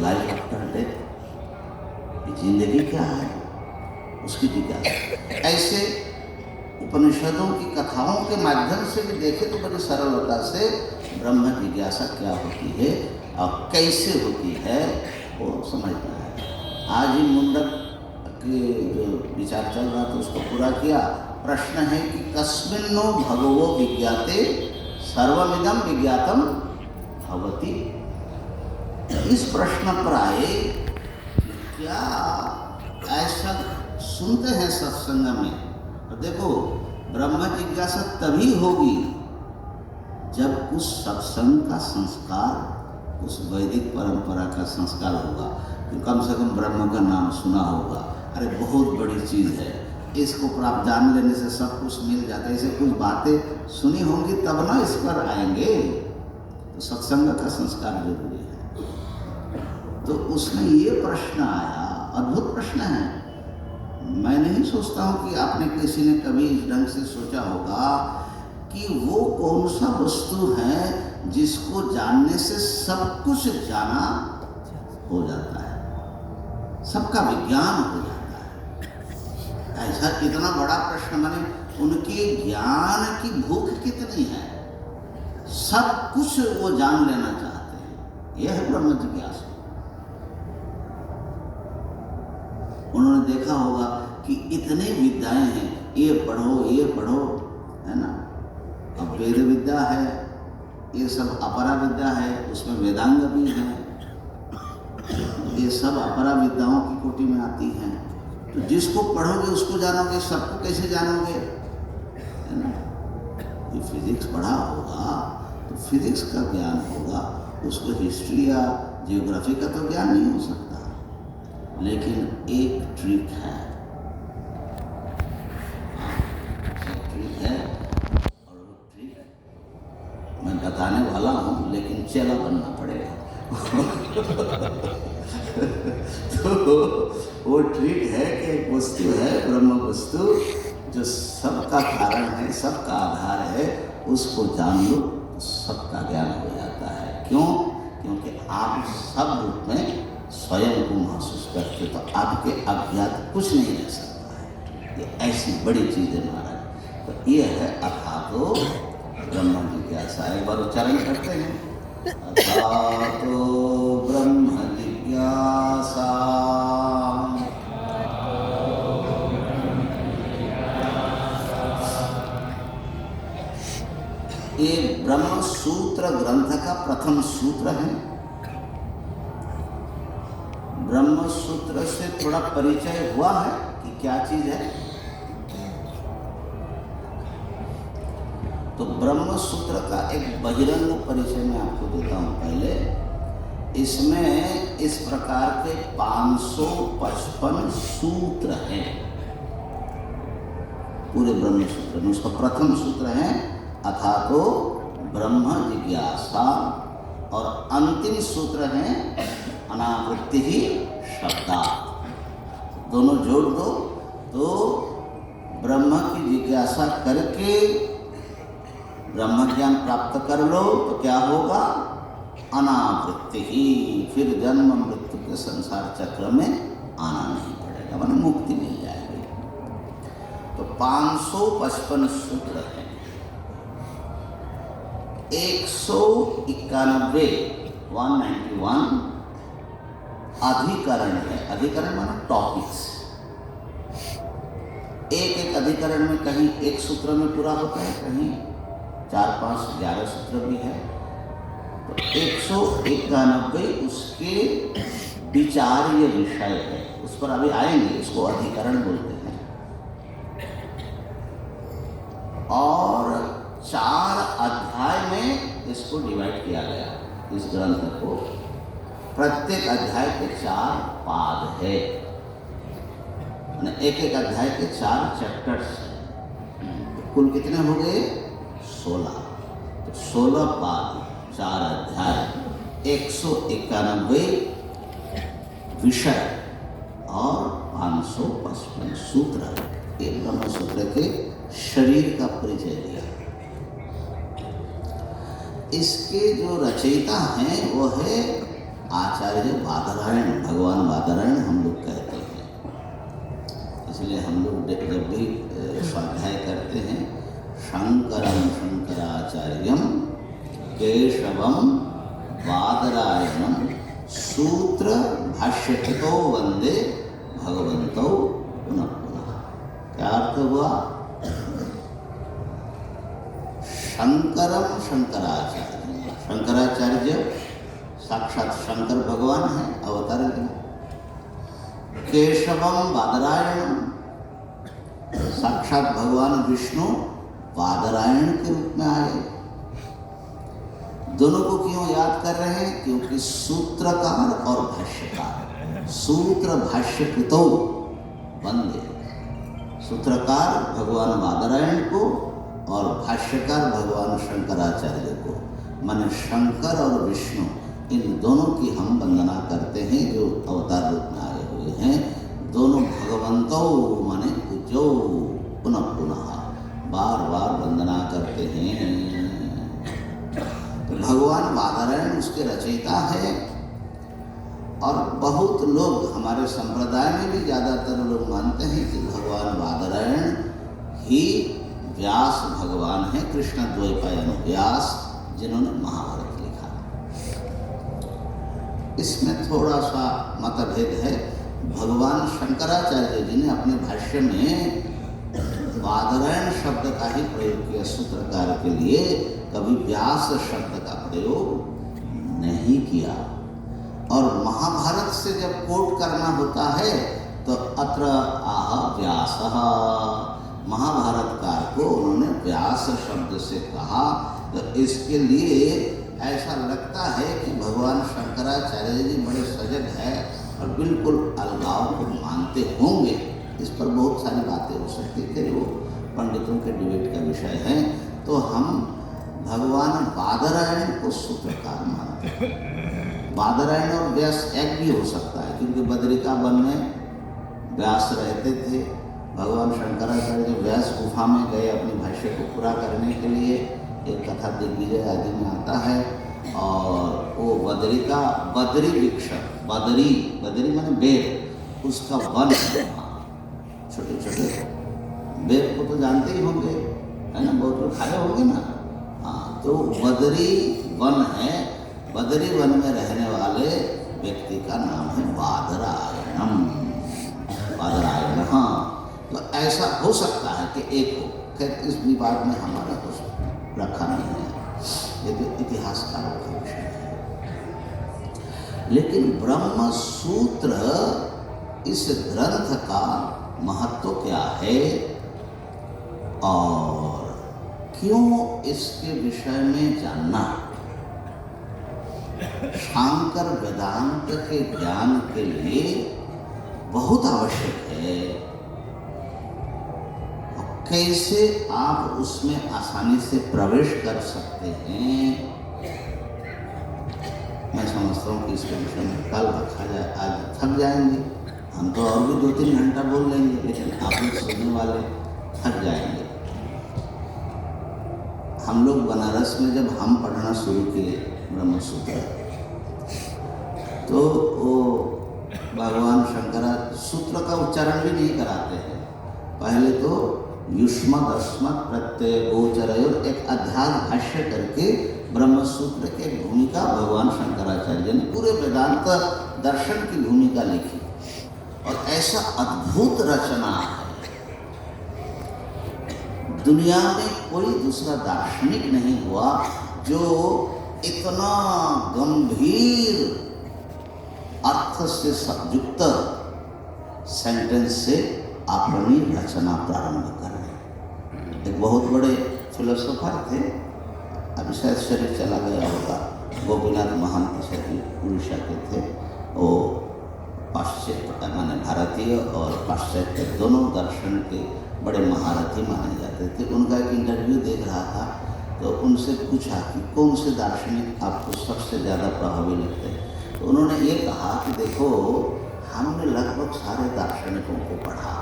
लाइफ आफ्टर डेथ, जिंदगी क्या है, उसकी जिज्ञासा। ऐसे उपनिषदों की कथाओं के माध्यम से भी देखें तो बड़ी सरलता से ब्रह्म जिज्ञासा क्या होती है और कैसे होती है वो समझना है। आज ही मुंडक के जो विचार चल रहा था उसको पूरा किया। प्रश्न है कि कस्मिन्नो भगवो विज्ञाते सर्वमिदं विज्ञातम भवति। इस प्रश्न पर आए कि क्या ऐसा सुनते हैं सत्संग में। और देखो, ब्रह्म जिज्ञासा तभी होगी जब उस सत्संग का संस्कार, उस वैदिक परंपरा का संस्कार होगा कि कम से कम ब्रह्म का नाम सुना होगा। अरे बहुत बड़ी चीज़ है, इसको प्राप्त जान लेने से सब कुछ मिल जाता है। ऐसे कुछ बातें सुनी होंगी तब ना इस पर आएंगे। तो सत्संग का संस्कार जरूरी है। तो उसमें ये प्रश्न आया, अद्भुत प्रश्न है। मैं नहीं सोचता हूँ कि आपने किसी ने कभी इस ढंग से सोचा होगा कि वो कौन सा वस्तु है जिसको जानने से सब कुछ जाना हो जाता है, सबका विज्ञान हो जाता है। ऐसा इतना बड़ा प्रश्न, माने उनके ज्ञान की भूख कितनी है, सब कुछ वो जान लेना चाहते हैं। यह है ब्रह्म जिज्ञासा। उन्होंने देखा होगा कि इतने विद्याएं हैं, ये पढ़ो, है ना। अब वेद विद्या है, ये सब अपरा विद्या है, उसमें वेदांग भी है, ये सब अपरा विद्याओं की कोटि में आती हैं। तो जिसको पढ़ोगे उसको जानोगे, सबको कैसे जानोगे, है ना। ये फिजिक्स पढ़ा होगा तो फिजिक्स का ज्ञान होगा, उसको हिस्ट्री या जियोग्राफी का तो ज्ञान नहीं हो सकता। लेकिन एक ट्रिक है, और वो ट्रिक मैं बताने वाला हूँ, लेकिन चेला बनना पड़ेगा। तो वो ट्रिक है कि एक वस्तु है, ब्रह्म वस्तु, जो सबका कारण है, सबका आधार है, उसको जान लो तो सबका ज्ञान हो जाता है। क्यों? क्योंकि आप सब रूप में स्वयं को महसूस करते, तो आपके अज्ञात कुछ नहीं रह सकता है। ये ऐसी बड़ी चीज़ है महाराज। तो ये है अथातो ब्रह्म जिज्ञासा। एक बार उच्चारण करते हैं, अथातो ब्रह्म जिज्ञासा। ये ब्रह्म सूत्र ग्रंथ का प्रथम सूत्र है। ब्रह्म सूत्र से थोड़ा परिचय हुआ है कि क्या चीज है। तो ब्रह्म सूत्र का एक बहिरंग परिचय मैं आपको देता हूं। पहले इसमें इस प्रकार के 555 सूत्र हैं पूरे ब्रह्म सूत्र में। उसका प्रथम सूत्र है अथातो ब्रह्म जिज्ञासा, और अंतिम सूत्र है अनावृत्ति ही शब्दात्। दोनों जोड़ दो तो ब्रह्म की जिज्ञासा करके ब्रह्म ज्ञान प्राप्त कर लो तो क्या होगा, अनावृत्ति ही, फिर जन्म मृत्यु के संसार चक्र में आना नहीं पड़ेगा, माने मुक्ति मिल जाएगी। तो 555 सूत्र है। 191 अधिकरण है। अधिकरण माना टॉपिक्स। एक अधिकरण में कहीं एक सूत्र में पूरा होता है, कहीं 4, 5, 11 सूत्र भी है। तो 191 उसके विचार्य विषय है, उस पर अभी आएंगे, इसको अधिकरण बोलते हैं। और 4 अध्याय में इसको डिवाइड किया गया, इस ग्रंथ को। प्रत्येक अध्याय के 4 पाद है, एक अध्याय के 4 चैप्टर्स। कुल कितने हो गए? 16। तो 16 पाद, 4 अध्याय, 191 विषय और 555 सूत्र। ये ब्रह्म सूत्र के शरीर का परिचय दिया। इसके जो रचयिता हैं वो है आचार्य बादरायण, भगवान बादरायण हम लोग कहते हैं। इसलिए हम लोग जब भी स्वाध्याय करते हैं, शंकरम शंकराचार्यम केशवम बादरायणम सूत्र भाष्यकृतो वंदे भगवंतो पुनः पुनः। क्या अर्थ हुआ? शंकरम शंकराचार्य, शंकराचार्य साक्षात शंकर भगवान है, अवतार लिए। केशवम बादरायणम, साक्षात भगवान विष्णु बादरायण के रूप में आए। दोनों को क्यों याद कर रहे हैं? क्योंकि सूत्रकार और भाष्यकार, सूत्र भाष्य कृतो वंदे, सूत्रकार भगवान बादरायण को और भाष्यकार भगवान शंकराचार्य को, माने शंकर और विष्णु, इन दोनों की हम वंदना करते हैं जो अवतार रूप में आए हुए हैं। दोनों भगवंतों माने पूजो, पुनः पुनः बार बार वंदना करते हैं। तो भगवान बादरायण उसके रचयिता है। और बहुत लोग हमारे संप्रदाय में भी ज़्यादातर लोग मानते हैं कि भगवान बादरायण ही व्यास भगवान है, कृष्ण द्वैपायन व्यास, जिन्होंने महाभारत लिखा। इसमें थोड़ा सा मतभेद है। भगवान शंकराचार्य जी ने अपने भाष्य में बादरायण शब्द का ही प्रयोग किया सूत्रकार के लिए, कभी व्यास शब्द का प्रयोग नहीं किया। और महाभारत से जब कोट करना होता है तो अत्र आह व्यासः, महाभारतकार को उन्होंने व्यास शब्द से कहा। तो इसके लिए ऐसा लगता है कि भगवान शंकराचार्य जी बड़े सजग हैं और बिल्कुल अलगाव को मानते होंगे। इस पर बहुत सारी बातें हो सकती थे, वो पंडितों के डिबेट का विषय है। तो हम भगवान बादरायण को सूत्रकार मानते हैं। बादरायण और व्यास एक भी हो सकता है, क्योंकि बद्रिका वन में व्यास रहते थे। भगवान शंकराचार्य जब व्यास गुफा में गए अपने भाष्य को पूरा करने के लिए, एक कथा दिग्विजय आदि में आता है। और वो बद्रिका, बद्री वृक्ष, बद्री माने बेर, उसका वन है। छोटे छोटे बेर को तो जानते ही होंगे, है ना, बहुत लोग खाए होंगे ना। हाँ, तो बद्री वन है। बद्री वन में रहने वाले व्यक्ति का नाम है बादरायणम, बादरायण। हाँ, तो ऐसा हो सकता है कि एक हो। खैर इस विवाद में हमारा कुछ रखा नहीं है, ये तो इतिहासकारों का विषय है। लेकिन ब्रह्म सूत्र इस ग्रंथ का महत्व क्या है और क्यों इसके विषय में जानना? शांकर वेदांत के ज्ञान के लिए बहुत आवश्यक है। कैसे आप उसमें आसानी से प्रवेश कर सकते हैं, मैं समझता हूँ कि इसके विषय में कल रखा जाए। आज थक जाएंगे हम तो, और भी 2-3 घंटा बोल लेंगे, लेकिन आप लोग सुनने वाले थक जाएंगे। हम लोग बनारस में जब हम पढ़ना शुरू किए ब्रह्मसूत्र, तो वो भगवान शंकरा सूत्र का उच्चारण भी नहीं कराते हैं। पहले तो युष्मद् अस्मत् प्रत्यय गोचरयोर एक अध्याय भाष्य करके ब्रह्मसूत्र की भूमिका भगवान शंकराचार्य ने पूरे वेदांत दर्शन की भूमिका लिखी। और ऐसा अद्भुत रचना है, दुनिया में कोई दूसरा दार्शनिक नहीं हुआ जो इतना गंभीर अर्थ से युक्त सेंटेंस से अपनी रचना प्रारंभ कर रहे। एक बहुत बड़े फिलोसोफर थे, अभी शायद शरीर चला गया होगा, गोपीनाथ महंत शरीर उड़ीसा के थे। वो पाश्चात्य माने भारतीय और पाश्चात्य दोनों दर्शन के बड़े महारथी माने जाते थे। उनका एक इंटरव्यू देख रहा था, तो उनसे पूछा कि कौन से दार्शनिक आपको सबसे ज़्यादा प्रभावी लगते हैं। तो उन्होंने ये कहा कि देखो, हमने लगभग सारे दार्शनिकों को पढ़ा,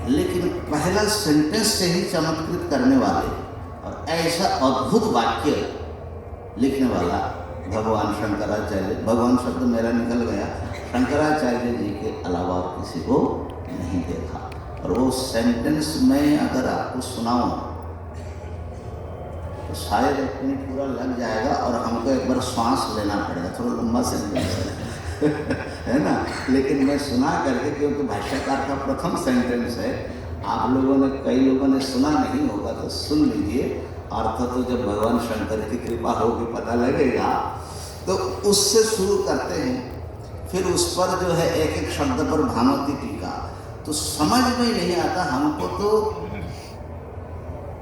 लेकिन पहला सेंटेंस से ही चमत्कृत करने वाले और ऐसा अद्भुत वाक्य लिखने वाला भगवान शंकराचार्य, भगवान शब्द मेरा निकल गया, शंकराचार्य जी के अलावा किसी को नहीं देखा। और वो सेंटेंस में अगर आपको सुनाऊं तो शायद 1 मिनट पूरा लग जाएगा और हमको एक बार श्वास लेना पड़ेगा, थोड़ा लंबा सेंटेंस है ना। लेकिन मैं सुना करके, क्योंकि भाष्यकार का प्रथम सेंटेंस है, आप लोगों ने, कई लोगों ने सुना नहीं होगा तो सुन लीजिए। अर्थ तो जब भगवान शंकर की कृपा होगी पता लगेगा। तो उससे शुरू करते हैं। फिर उस पर जो है एक एक शब्द पर भानुति टीका, तो समझ में नहीं आता हमको। तो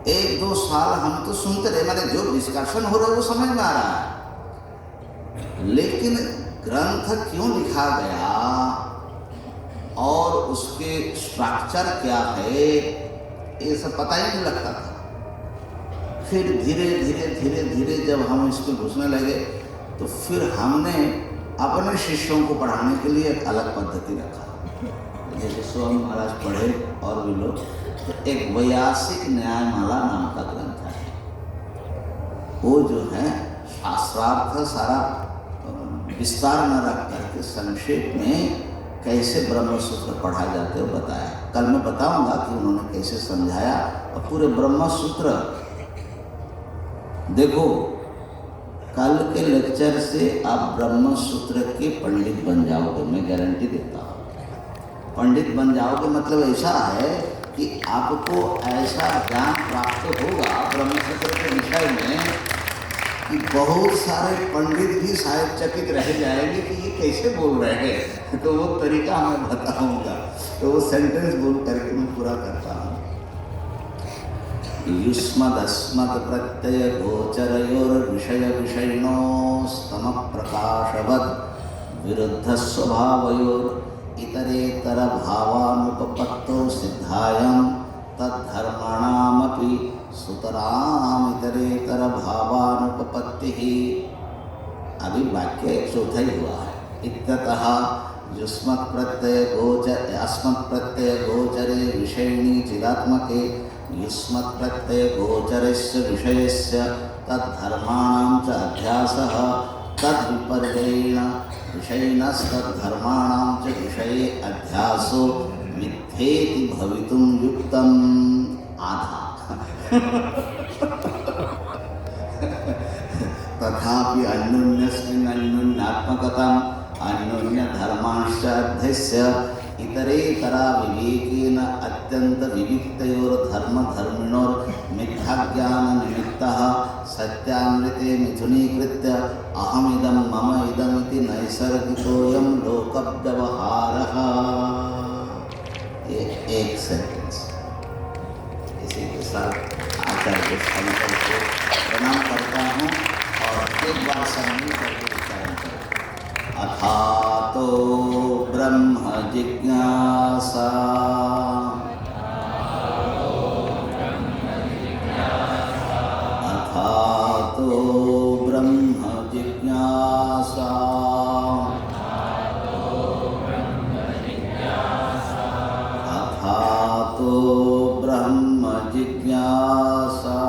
1-2 साल हम तो सुनते रहे, मैंने जो डिस्कशन हो रहा है वो समझ में आ रहा है, लेकिन ग्रंथ क्यों लिखा गया और उसके स्ट्रक्चर क्या है ये सब पता ही नहीं लगता था। फिर धीरे धीरे धीरे धीरे जब हम इसमें घुसने लगे तो फिर हमने अपने शिष्यों को पढ़ाने के लिए एक अलग पद्धति रखा। जैसे स्वामी महाराज पढ़े और भी लोग, तो एक वैयासिक न्यायमाला नाम का ग्रंथ है। वो जो है शास्त्रार्थ सारा विस्तार न रख करके संक्षेप में कैसे ब्रह्मसूत्र पढ़ाए जाते हो बताया। कल मैं बताऊंगा कि उन्होंने कैसे समझाया। और पूरे ब्रह्मसूत्र देखो, कल के लेक्चर से आप ब्रह्मसूत्र के पंडित बन जाओगे, मैं गारंटी देता हूँ। पंडित बन जाओगे मतलब ऐसा है कि आपको ऐसा ज्ञान प्राप्त होगा ब्रह्मसूत्र के विषय में कि बहुत सारे पंडित भी शायद चकित रह जाएंगे कि ये कैसे बोल रहे हैं। तो वो तरीका मैं बताऊंगा, तो वो सेंटेंस बोल करके मैं पूरा करता हूँ। युष्मदस्मत् प्रत्यय गोचरयोर्विषय विषयिणो स्तम प्रकाशवद् विरुद्ध स्वभावयोर इतरेतर भावानुपपत्तो सिद्धायं तद्धर्मणामपि सुतराम इतरेतर भावानुपपत्तिः। अभी वाक्य एक चौथा ही हुआ है। इत्यतः युष्मत् प्रत्यय गोचर अस्मत् प्रत्यय गोचरे विषयिणी चिदात्मके युष्मत् प्रत्यय गोचरस्य विषयस्य तद्धर्माणां च अध्यासः तद्विपर्ययेण विषयिणस्तद्धर्माणां च विषये अध्यासो मिथ्येति भवितुं युक्तम्। आधा तथापि अन्योन्यस्मिन् अन्योन्यात्मकताम् अन्योन्यधर्मांश्च अध्यस्य इतरेतरा विवेकेन अत्यंत विविक्तयोर्धर्मधर्मिणोर् मिथ्याज्ञाननिमित्तः सत्यामृते मिथुनीकृत्य अहमिदं मम इदमिति नैसर्गिकोऽयं लोकव्यवहारः। ये एक सेंटेंस। इसी के साथ आचार्य शंकर को प्रणाम करता हूँ और एक बार समझ करके उच्चारण करें। अथातो ब्रह्म जिज्ञासा अथातो ब्रह्म जिज्ञासा अथातो ब्रह्म जिज्ञासा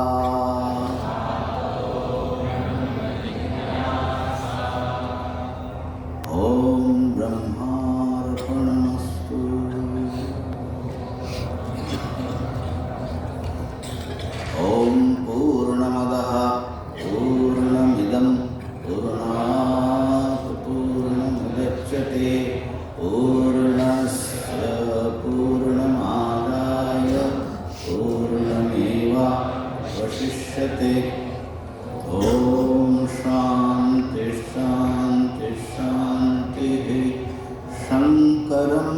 ओम ब्रह्मार्पणमस्तु। ओम पूर्णमदः पूर्णमिदं पूर्णात् पूर्णमुदच्यते पूर्णस्य पूर्णमादाय पूर्णमेवावशिष्यते। ओम शांति शांति शांतिः। शंकरं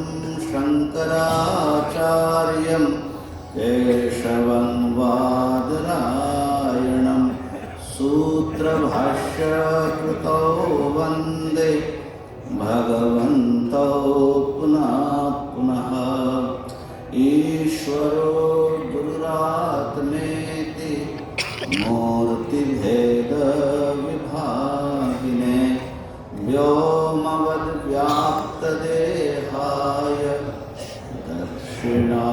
शंकराचार्यं केशवं बादरायणं सूत्रभाष्यकृतौ वन्दे भगवन्तौ पुनः पुनः। ईश्वरो गुरुरात्मेति मूर्तिभेदविभागिने व्योमवद्व्याप्तदेहाय दक्षिणा